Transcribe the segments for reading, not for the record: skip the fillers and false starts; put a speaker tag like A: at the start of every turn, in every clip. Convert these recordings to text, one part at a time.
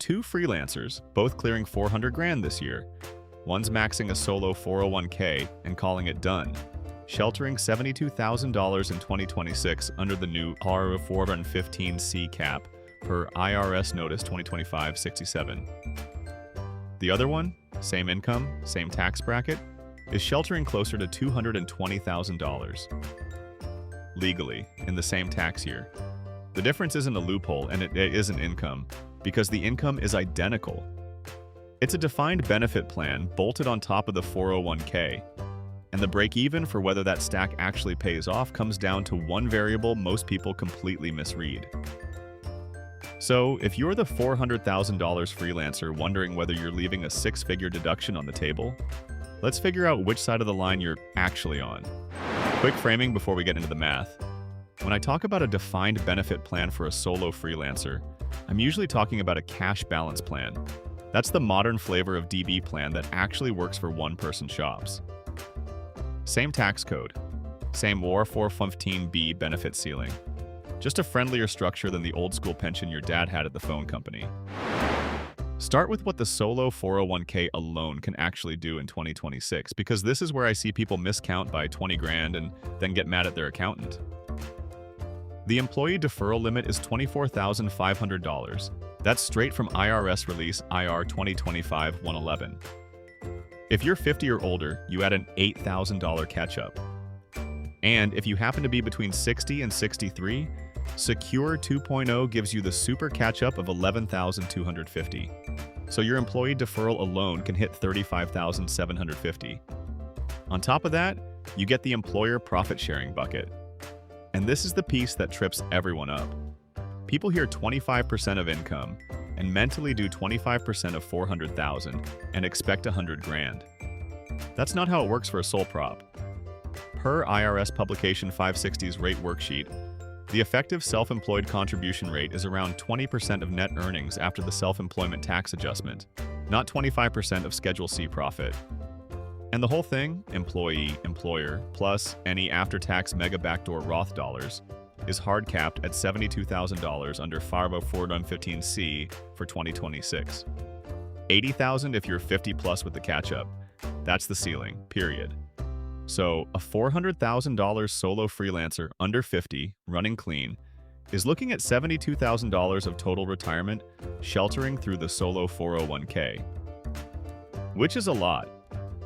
A: two freelancers, both clearing 400 grand this year. One's maxing a solo 401k and calling it done, sheltering $72,000 in 2026 under the new R415C cap per IRS Notice 2025-67. The other one, same income, same tax bracket, is sheltering closer to $220,000 legally in the same tax year. The difference isn't a loophole and it isn't income, because the income is identical. It's a defined benefit plan bolted on top of the 401k, and the break-even for whether that stack actually pays off comes down to one variable most people completely misread. So, if you're the $400,000 freelancer wondering whether you're leaving a six-figure deduction on the table, let's figure out which side of the line you're actually on. Quick framing before we get into the math. When I talk about a defined benefit plan for a solo freelancer, I'm usually talking about a cash balance plan. That's the modern flavor of DB plan that actually works for one-person shops. Same tax code, same R415B benefit ceiling. Just a friendlier structure than the old-school pension your dad had at the phone company. Start with what the solo 401k alone can actually do in 2026, because this is where I see people miscount by 20 grand and then get mad at their accountant. The employee deferral limit is $24,500. That's straight from IRS release IR 2025-111. If you're 50 or older, you add an $8,000 catch-up. And if you happen to be between 60 and 63, Secure 2.0 gives you the super catch-up of $11,250. So your employee deferral alone can hit $35,750. On top of that, you get the employer profit-sharing bucket. And this is the piece that trips everyone up. People hear 25% of income and mentally do 25% of 400,000 and expect 100 grand. That's not how it works for a sole prop. Per IRS Publication 560's rate worksheet, the effective self-employed contribution rate is around 20% of net earnings after the self-employment tax adjustment, not 25% of Schedule C profit. And the whole thing, employee, employer, plus any after-tax Mega Backdoor Roth dollars, is hard capped at $72,000 under 50415C for 2026. $80,000 if you're 50 plus with the catch-up. That's the ceiling, period. So, a $400,000 solo freelancer under 50, running clean, is looking at $72,000 of total retirement, sheltering through the solo 401k. Which is a lot.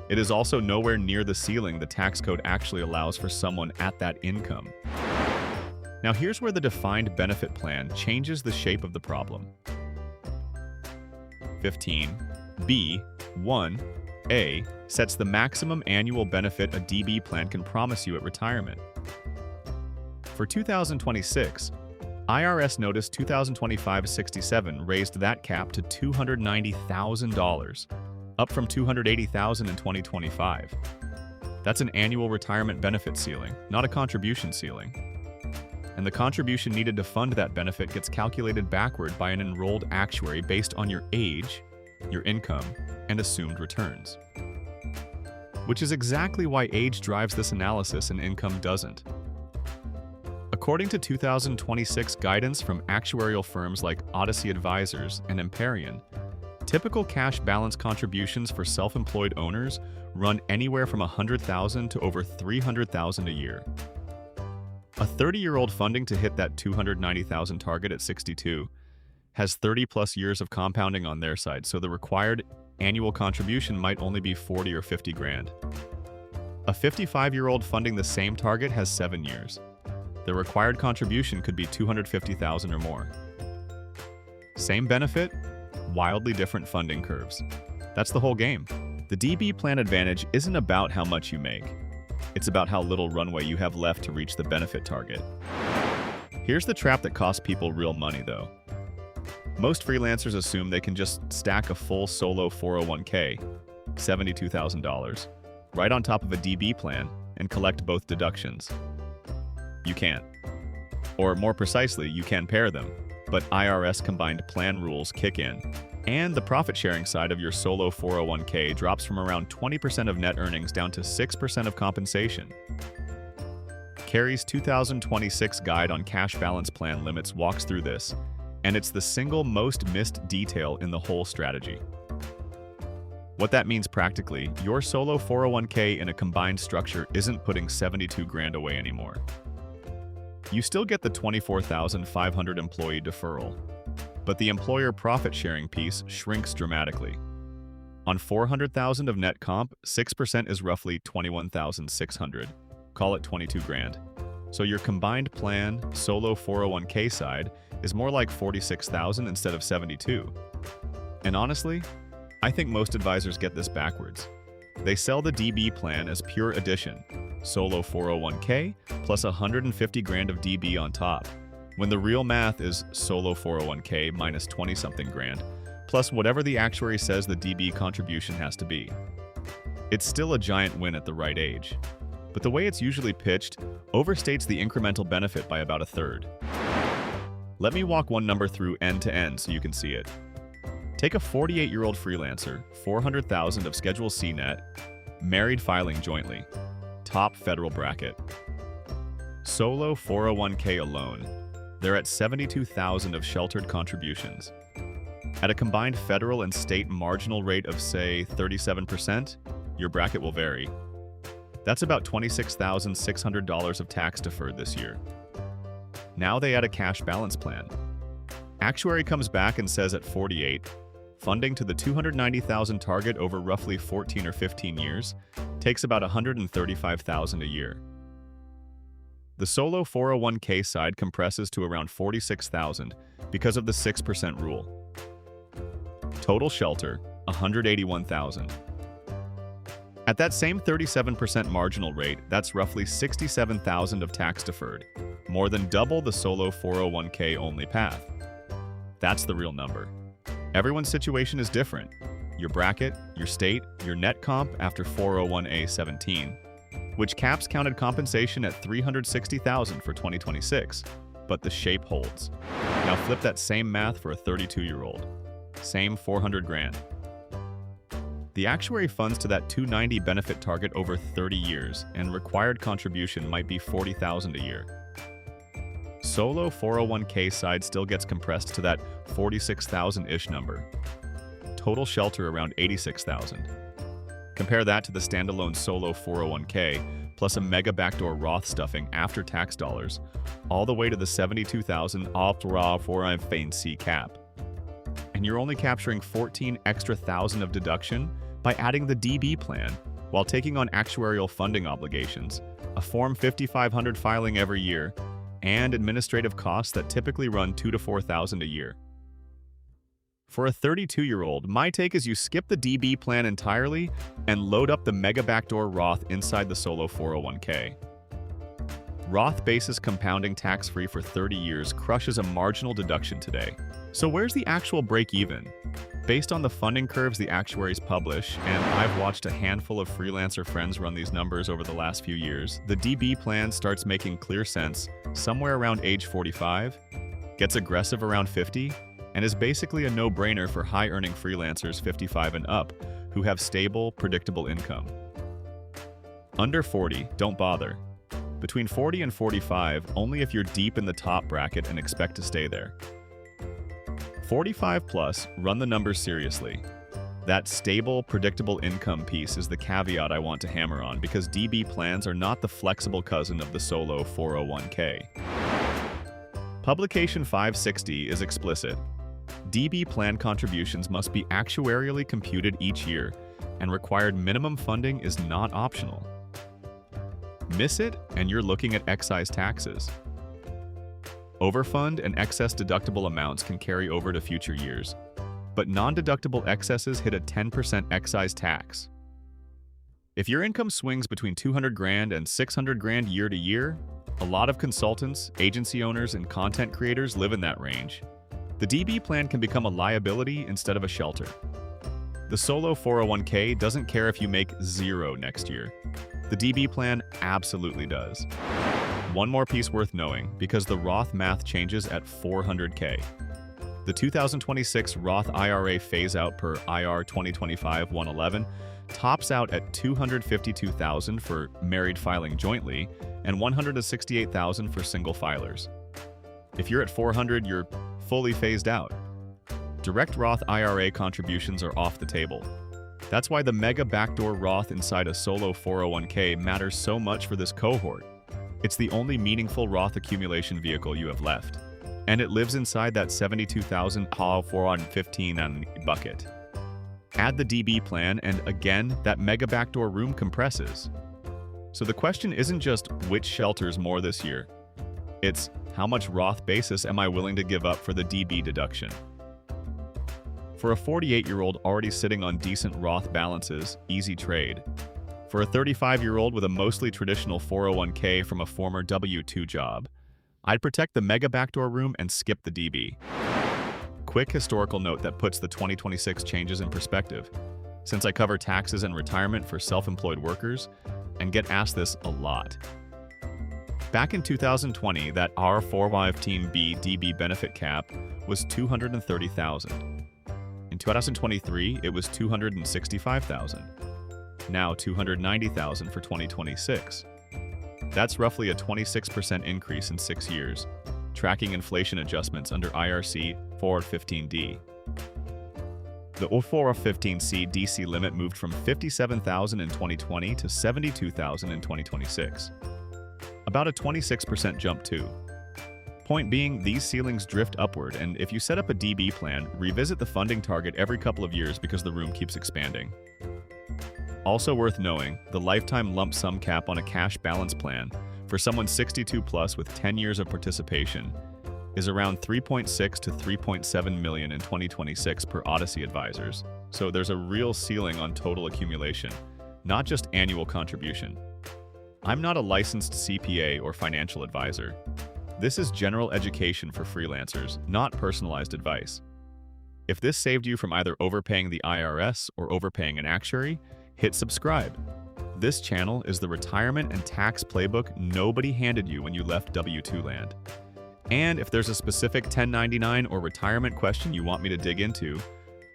A: It is also nowhere near the ceiling the tax code actually allows for someone at that income. Now here's where the defined benefit plan changes the shape of the problem. 15B1A sets the maximum annual benefit a DB plan can promise you at retirement. For 2026, IRS Notice 2025-67 raised that cap to $290,000, up from $280,000 in 2025. That's an annual retirement benefit ceiling, not a contribution ceiling. And the contribution needed to fund that benefit gets calculated backward by an enrolled actuary based on your age, your income, and assumed returns. Which is exactly why age drives this analysis and income doesn't. According to 2026 guidance from actuarial firms like Odyssey Advisors and Empyrean, typical cash balance contributions for self-employed owners run anywhere from $100,000 to over $300,000 a year. A 30-year-old funding to hit that $290,000 target at 62 has 30-plus years of compounding on their side, so the required annual contribution might only be 40 or 50 grand. A 55-year-old funding the same target has 7 years. The required contribution could be $250,000 or more. Same benefit, wildly different funding curves. That's the whole game. The DB plan advantage isn't about how much you make. It's about how little runway you have left to reach the benefit target. Here's the trap that costs people real money, though. Most freelancers assume they can just stack a full solo 401k, $72,000, right on top of a DB plan and collect both deductions. You can't. Or more precisely, you can pair them, but IRS combined plan rules kick in, and the profit-sharing side of your solo 401k drops from around 20% of net earnings down to 6% of compensation. Carrie's 2026 guide on cash balance plan limits walks through this, And it's the single most missed detail in the whole strategy. What that means practically, your solo 401k in a combined structure isn't putting 72 grand away anymore. You still get the 24,500 employee deferral, but the employer profit sharing piece shrinks dramatically. On 400,000 of net comp, 6% is roughly 21,600. Call it 22 grand. So your combined plan solo 401k side is more like 46,000 instead of 72. And honestly, I think most advisors get this backwards. They sell the DB plan as pure addition, solo 401k plus 150 grand of DB on top, when the real math is solo 401k minus 20-something grand, plus whatever the actuary says the DB contribution has to be. It's still a giant win at the right age, but the way it's usually pitched overstates the incremental benefit by about a third. Let me walk one number through end to end so you can see it. Take a 48-year-old freelancer, 400,000 of Schedule C net, married filing jointly, top federal bracket. Solo 401k alone, they're at 72,000 of sheltered contributions. At a combined federal and state marginal rate of, say, 37%, your bracket will vary. That's about $26,600 of tax deferred this year. Now they add a cash balance plan. Actuary comes back and says at 48, funding to the 290,000 target over roughly 14 or 15 years takes about 135,000 a year. The solo 401k side compresses to around 46,000 because of the 6% rule. Total shelter, 181,000. At that same 37% marginal rate, that's roughly 67,000 of tax deferred, more than double the solo 401k only path. That's the real number. Everyone's situation is different. Your bracket, your state, your net comp after 401a 17, which caps counted compensation at 360,000 for 2026, but the shape holds. Now flip that same math for a 32-year-old. Same 400 grand. The actuary funds to that 290 benefit target over 30 years, and required contribution might be 40,000 a year. Solo 401k side still gets compressed to that 46,000-ish number. Total shelter around 86,000. Compare that to the standalone solo 401k plus a Mega Backdoor Roth stuffing after tax dollars, all the way to the 72,000 opt-ra-401k cap. And you're only capturing 14 extra thousand of deduction by adding the DB plan while taking on actuarial funding obligations, a Form 5500 filing every year, and administrative costs that typically run $2,000 to $4,000 a year. For a 32-year-old, my take is you skip the DB plan entirely and load up the Mega Backdoor Roth inside the solo 401k. Roth basis compounding tax-free for 30 years crushes a marginal deduction today. So where's the actual break-even? Based on the funding curves the actuaries publish, and I've watched a handful of freelancer friends run these numbers over the last few years, the DB plan starts making clear sense somewhere around age 45, gets aggressive around 50, and is basically a no-brainer for high-earning freelancers 55 and up who have stable, predictable income. Under 40, don't bother. Between 40 and 45, only if you're deep in the top bracket and expect to stay there. 45 plus, run the numbers seriously. That stable, predictable income piece is the caveat I want to hammer on because DB plans are not the flexible cousin of the solo 401k. Publication 560 is explicit. DB plan contributions must be actuarially computed each year, and required minimum funding is not optional. Miss it, and you're looking at excise taxes. Overfund and excess deductible amounts can carry over to future years, but non-deductible excesses hit a 10% excise tax. If your income swings between 200 grand and 600 grand year to year, a lot of consultants, agency owners, and content creators live in that range. The DB plan can become a liability instead of a shelter. The solo 401k doesn't care if you make zero next year. The DB plan absolutely does. One more piece worth knowing, because the Roth math changes at 400k. The 2026 Roth IRA phase-out per IR 2025-111 tops out at $252,000 for married filing jointly and $168,000 for single filers. If you're at 400, you're fully phased out. Direct Roth IRA contributions are off the table. That's why the Mega Backdoor Roth inside a solo 401k matters so much for this cohort. It's the only meaningful Roth accumulation vehicle you have left. And it lives inside that $72,415 bucket. Add the DB plan, and again, that Mega Backdoor room compresses. So the question isn't just which shelters more this year. It's how much Roth basis am I willing to give up for the DB deduction? For a 48-year-old already sitting on decent Roth balances, easy trade. For a 35-year-old with a mostly traditional 401k from a former W-2 job, I'd protect the Mega Backdoor room and skip the DB. Quick historical note that puts the 2026 changes in perspective, since I cover taxes and retirement for self-employed workers and get asked this a lot. Back in 2020, that R415B DB benefit cap was $230,000. In 2023, it was $265,000. Now $290,000 for 2026. That's roughly a 26% increase in 6 years, tracking inflation adjustments under IRC 415D. The 415C DC limit moved from $57,000 in 2020 to $72,000 in 2026. About a 26% jump too. Point being, these ceilings drift upward, and if you set up a DB plan, revisit the funding target every couple of years because the room keeps expanding. Also worth knowing, the lifetime lump sum cap on a cash balance plan for someone 62 plus with 10 years of participation is around $3.6 to $3.7 million in 2026 per Odyssey advisors. So there's a real ceiling on total accumulation, not just annual contribution. I'm not a licensed CPA or financial advisor. This is general education for freelancers, not personalized advice. If this saved you from either overpaying the IRS or overpaying an actuary, hit subscribe. This channel is the retirement and tax playbook nobody handed you when you left W-2 land. And if there's a specific 1099 or retirement question you want me to dig into,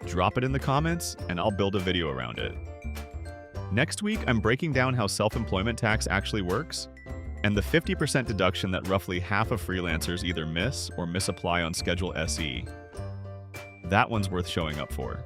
A: drop it in the comments and I'll build a video around it. Next week, I'm breaking down how self-employment tax actually works and the 50% deduction that roughly half of freelancers either miss or misapply on Schedule SE. That one's worth showing up for.